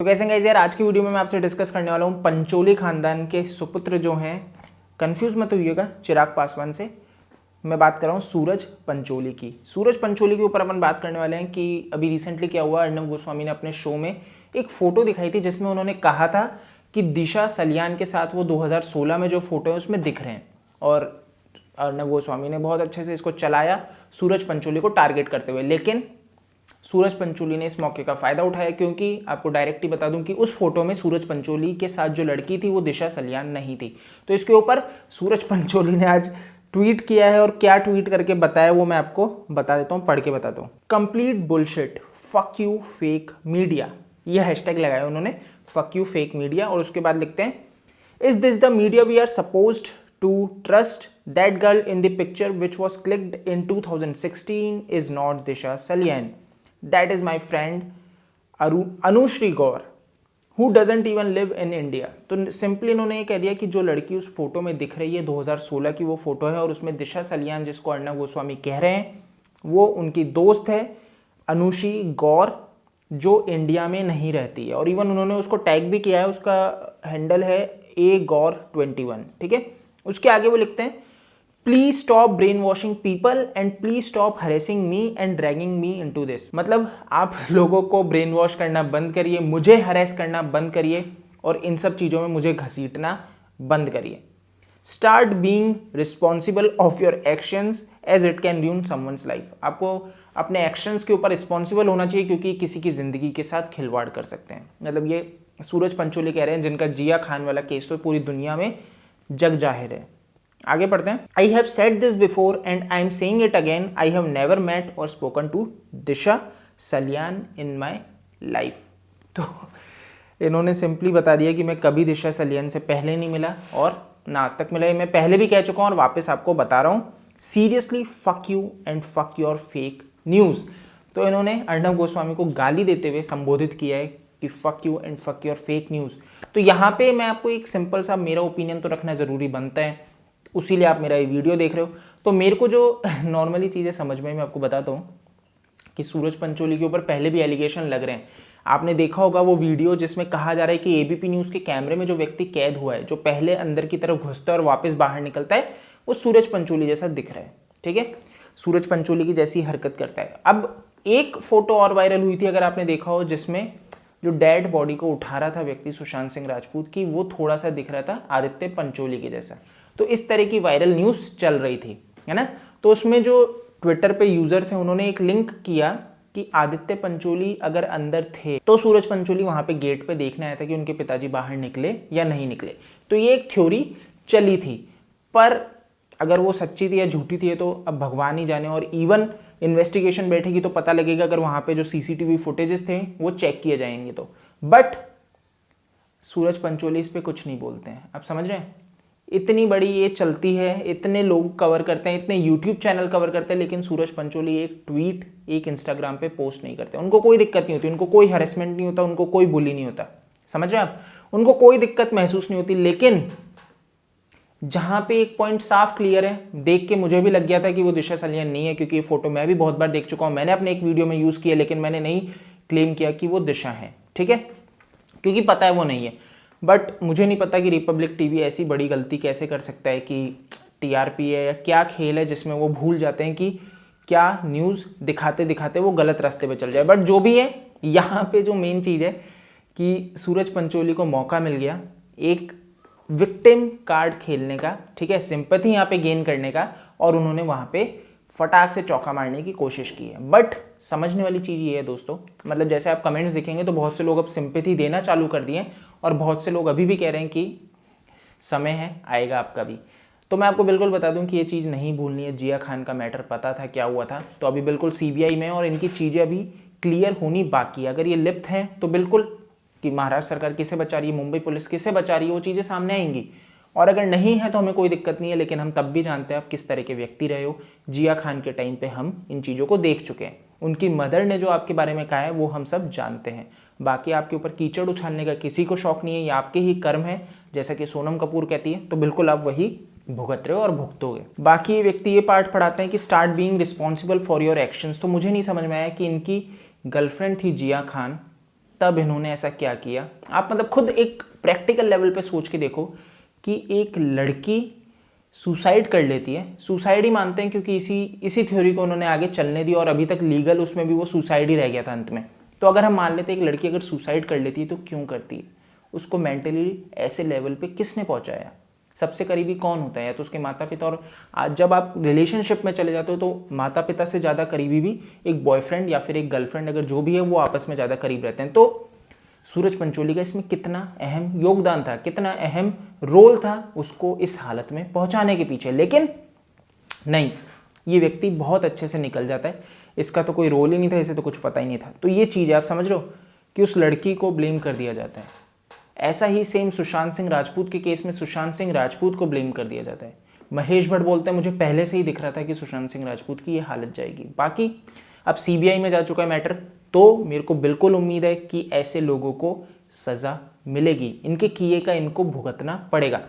तो कैसे गाइस यार, आज की वीडियो में मैं आपसे डिस्कस करने वाला हूँ पंचोली खानदान के सुपुत्र जो हैं, कंफ्यूज मत होइएगा चिराग पासवान से। मैं बात कर रहा हूँ सूरज पंचोली की। सूरज पंचोली के ऊपर अपन बात करने वाले हैं कि अभी रिसेंटली क्या हुआ, अर्नब गोस्वामी ने अपने शो में एक फोटो दिखाई थी जिसमें उन्होंने कहा था कि दिशा सलियान के साथ वो 2016 में जो फोटो है उसमें दिख रहे हैं। और अर्नब गोस्वामी ने बहुत अच्छे से इसको चलाया सूरज पंचोली को टारगेट करते हुए, लेकिन सूरज पंचोली ने इस मौके का फायदा उठाया, क्योंकि आपको डायरेक्ट ही बता दूं कि उस फोटो में सूरज पंचोली के साथ जो लड़की थी वो दिशा सलियान नहीं थी। तो इसके ऊपर सूरज पंचोली ने आज ट्वीट किया है, और क्या ट्वीट करके बताया वो मैं आपको बता देता हूँ, पढ़ के बताता हूँ। Complete bullshit, fuck you fake media, यह हैशटैग लगाया उन्होंने, फक यू फेक मीडिया। और उसके बाद लिखते हैं, is this the media we are supposed to trust? That girl in the picture which was clicked in 2016 is not Disha Salian. That is my friend Anushri Gaur who doesn't even live in India. तो simply इन्होंने ये कह दिया कि जो लड़की उस photo में दिख रही है 2016 की वो फोटो है, और उसमें दिशा सलियान जिसको अर्नब गोस्वामी कह रहे हैं वो उनकी दोस्त है अनुश्री गौर, जो इंडिया में नहीं रहती है। और इवन उन्होंने उसको टैग भी किया है, उसका हैंडल है agor21, ठीक है। उसके आगे वो लिखते हैं, please stop brainwashing people and please stop harassing me and dragging me into this. मतलब आप लोगों को ब्रेन वॉश करना बंद करिए, मुझे हरेस करना बंद करिए, और इन सब चीज़ों में मुझे घसीटना बंद करिए। Start being responsible of your actions as it can ruin someone's life. आपको अपने एक्शंस के ऊपर रिस्पॉन्सिबल होना चाहिए, क्योंकि किसी की ज़िंदगी के साथ खिलवाड़ कर सकते हैं। मतलब ये सूरज पंचोली कह रहे हैं, जिनका जिया खान वाला केस तो पूरी दुनिया में जग जाहिर है। आगे पढ़ते हैं। I have said this before and I am saying it again, I have never met और spoken to Disha Salian in my life. तो इन्होंने सिंपली बता दिया कि मैं कभी दिशा सलियान से पहले नहीं मिला और ना आज तक मिला। ये मैं पहले भी कह चुका हूँ और वापस आपको बता रहा हूँ, seriously fuck you and fuck your fake news. तो इन्होंने अर्नब गोस्वामी को गाली देते हुए संबोधित किया है कि fuck you and fuck your fake news. तो यहाँ पे मैं आपको एक सिंपल सा मेरा ओपिनियन तो रखना ज़रूरी बनता है, उसीलिए आप मेरा ये वीडियो देख रहे हो। तो मेरे को जो नॉर्मली चीज़ें समझ में मैं आपको बताता हूँ कि सूरज पंचोली के ऊपर पहले भी एलिगेशन लग रहे हैं। आपने देखा होगा वो वीडियो जिसमें कहा जा रहा है कि एबीपी न्यूज़ के कैमरे में जो व्यक्ति कैद हुआ है, जो पहले अंदर की तरफ घुसता है और वापस बाहर निकलता है, वो सूरज पंचोली जैसा दिख रहा है, ठीक है। सूरज पंचोली की जैसी हरकत करता है। अब एक फोटो और वायरल हुई थी, अगर आपने देखा हो, जिसमें जो डेड बॉडी को उठा रहा था व्यक्ति सुशांत सिंह राजपूत की, वो थोड़ा सा दिख रहा था आदित्य पंचोली के जैसा। तो इस तरह की वायरल न्यूज़ चल रही थी, है ना। तो उसमें जो ट्विटर पे यूजर्स हैं उन्होंने एक लिंक किया कि आदित्य पंचोली अगर अंदर थे तो सूरज पंचोली वहां पे गेट पे देखने आया था कि उनके पिताजी बाहर निकले या नहीं निकले। तो ये एक थ्योरी चली थी, पर अगर वो सच्ची थी या झूठी थी तो अब भगवान ही जाने। और इवन इन्वेस्टिगेशन बैठेगी तो पता लगेगा, अगर वहां पे जो सीसीटीवी फुटेजेस थे वो चेक किए जाएंगे तो। बट सूरज पंचोली इस पे कुछ नहीं बोलते हैं, आप समझ रहे हैं। इतनी बड़ी ये चलती है, इतने लोग कवर करते हैं, इतने यूट्यूब चैनल कवर करते हैं, लेकिन सूरज पंचोली एक ट्वीट, एक इंस्टाग्राम पे पोस्ट नहीं करते। उनको कोई दिक्कत नहीं होती, उनको कोई हैरेसमेंट नहीं होता, उनको कोई बुली नहीं होता, समझ रहे हैं आप, उनको कोई दिक्कत महसूस नहीं होती। लेकिन जहां पे एक पॉइंट साफ क्लियर है, देख के मुझे भी लग गया था कि वो दिशा सलियान नहीं है, क्योंकि ये फोटो मैं भी बहुत बार देख चुका हूं, मैंने अपने एक वीडियो में यूज किया, लेकिन मैंने नहीं क्लेम किया कि वो दिशा है, ठीक है, क्योंकि पता है वो नहीं है। बट मुझे नहीं पता कि रिपब्लिक टीवी ऐसी बड़ी गलती कैसे कर सकता है कि टीआरपी है या क्या खेल है जिसमें वो भूल जाते हैं कि क्या न्यूज़ दिखाते दिखाते वो गलत रास्ते पे चल जाए। बट जो भी है, यहाँ पे जो मेन चीज़ है कि सूरज पंचोली को मौका मिल गया एक विक्टिम कार्ड खेलने का, ठीक है, सिंपैथी यहाँ पे गेन करने का, और उन्होंने वहाँ पे फटाक से चौका मारने की कोशिश की है। बट समझने वाली चीज़ ये है दोस्तों, मतलब जैसे आप कमेंट्स देखेंगे तो बहुत से लोग अब सिंपैथी देना चालू कर दिए, और बहुत से लोग अभी भी कह रहे हैं कि समय है, आएगा आपका भी। तो मैं आपको बिल्कुल बता दूं कि ये चीज़ नहीं भूलनी है। जिया खान का मैटर पता था क्या हुआ था, तो अभी बिल्कुल सीबीआई में, और इनकी चीज़ें अभी क्लियर होनी बाकी है। अगर ये लिप्त हैं तो बिल्कुल कि महाराष्ट्र सरकार किसे बचा रही है, मुंबई पुलिस किसे बचा रही है, वो चीज़ें सामने आएंगी। और अगर नहीं है तो हमें कोई दिक्कत नहीं है, लेकिन हम तब भी जानते हैं आप किस तरह के व्यक्ति रहे हो। जिया खान के टाइम पे हम इन चीज़ों को देख चुके हैं, उनकी मदर ने जो आपके बारे में कहा है वो हम सब जानते हैं। बाकी आपके ऊपर कीचड़ उछालने का किसी को शौक नहीं है, ये आपके ही कर्म है, जैसा कि सोनम कपूर कहती है, तो बिल्कुल आप वही भुगत रहे हो और भुगतोगे। बाकी ये व्यक्ति ये पार्ट पढ़ाते हैं कि start being responsible for your actions. तो मुझे नहीं समझ में आया कि इनकी गर्लफ्रेंड थी जिया खान, तब इन्होंने ऐसा क्या किया। आप मतलब खुद एक प्रैक्टिकल लेवल पे सोच के देखो कि एक लड़की सुसाइड कर लेती है, सुसाइड ही मानते हैं क्योंकि इसी थ्योरी को उन्होंने आगे चलने दिया और अभी तक लीगल उसमें भी वो सुसाइड ही रह गया था अंत में। तो अगर हम मान लेते हैं एक लड़की अगर सुसाइड कर लेती है तो क्यों करती है, उसको मेंटली ऐसे लेवल पे किसने पहुंचाया, सबसे करीबी कौन होता है, या तो उसके माता पिता। और आज जब आप रिलेशनशिप में चले जाते हो तो माता पिता से ज़्यादा करीबी भी एक बॉयफ्रेंड या फिर एक गर्लफ्रेंड अगर जो भी है वो आपस में ज़्यादा करीब रहते हैं। तो सूरज पंचोली का इसमें कितना अहम योगदान था, कितना अहम रोल था उसको इस हालत में पहुंचाने के पीछे। लेकिन नहीं, ये व्यक्ति बहुत अच्छे से निकल जाता है, इसका तो कोई रोल ही नहीं था, इसे तो कुछ पता ही नहीं था। तो ये चीज़ है, आप समझ लो कि उस लड़की को ब्लेम कर दिया जाता है। ऐसा ही सेम सुशांत सिंह राजपूत के केस में सुशांत सिंह राजपूत को ब्लेम कर दिया जाता है। महेश भट्ट बोलते हैं मुझे पहले से ही दिख रहा था कि सुशांत सिंह राजपूत की ये हालत जाएगी। बाकी अब सीबीआई में जा चुका है मैटर, तो मेरे को बिल्कुल उम्मीद है कि ऐसे लोगों को सज़ा मिलेगी, इनके किए का इनको भुगतना पड़ेगा।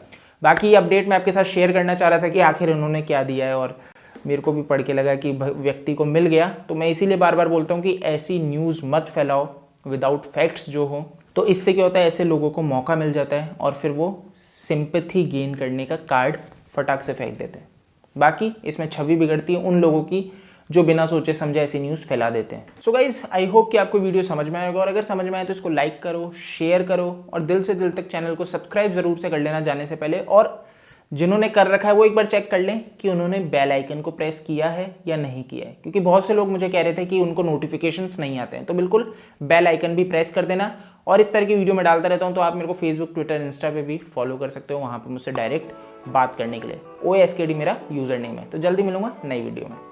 बाकी ये अपडेट मैं आपके साथ शेयर करना चाह रहा था कि आखिर उन्होंने क्या दिया है, और मेरे को भी पढ़ के लगा कि व्यक्ति को मिल गया। तो मैं इसीलिए बार बार बोलता हूँ कि ऐसी न्यूज़ मत फैलाओ विदाउट फैक्ट्स जो हो। तो इससे क्या होता है, ऐसे लोगों को मौका मिल जाता है और फिर वो सिंपैथी गेन करने का कार्ड फटाक से फेंक देते हैं। बाकी इसमें छवि बिगड़ती है उन लोगों की जो बिना सोचे समझे ऐसी न्यूज़ फैला देते हैं। सो गाइज, आई होप कि आपको वीडियो समझ में आएगा, और अगर समझ में आए तो इसको लाइक करो, शेयर करो, और दिल से दिल तक चैनल को सब्सक्राइब जरूर से कर लेना जाने से पहले। और जिन्होंने कर रखा है वो एक बार चेक कर लें कि उन्होंने बेल आइकन को प्रेस किया है या नहीं किया है, क्योंकि बहुत से लोग मुझे कह रहे थे कि उनको नोटिफिकेशंस नहीं आते हैं। तो बिल्कुल बेल आइकन भी प्रेस कर देना। और इस तरह की वीडियो मैं डालता रहता हूं, तो आप मेरे को फेसबुक, ट्विटर, इंस्टा पे भी फॉलो कर सकते हो, वहां पे मुझसे डायरेक्ट बात करने के लिए। OSKD मेरा यूजर नेम है। तो जल्दी मिलूंगा नई वीडियो में।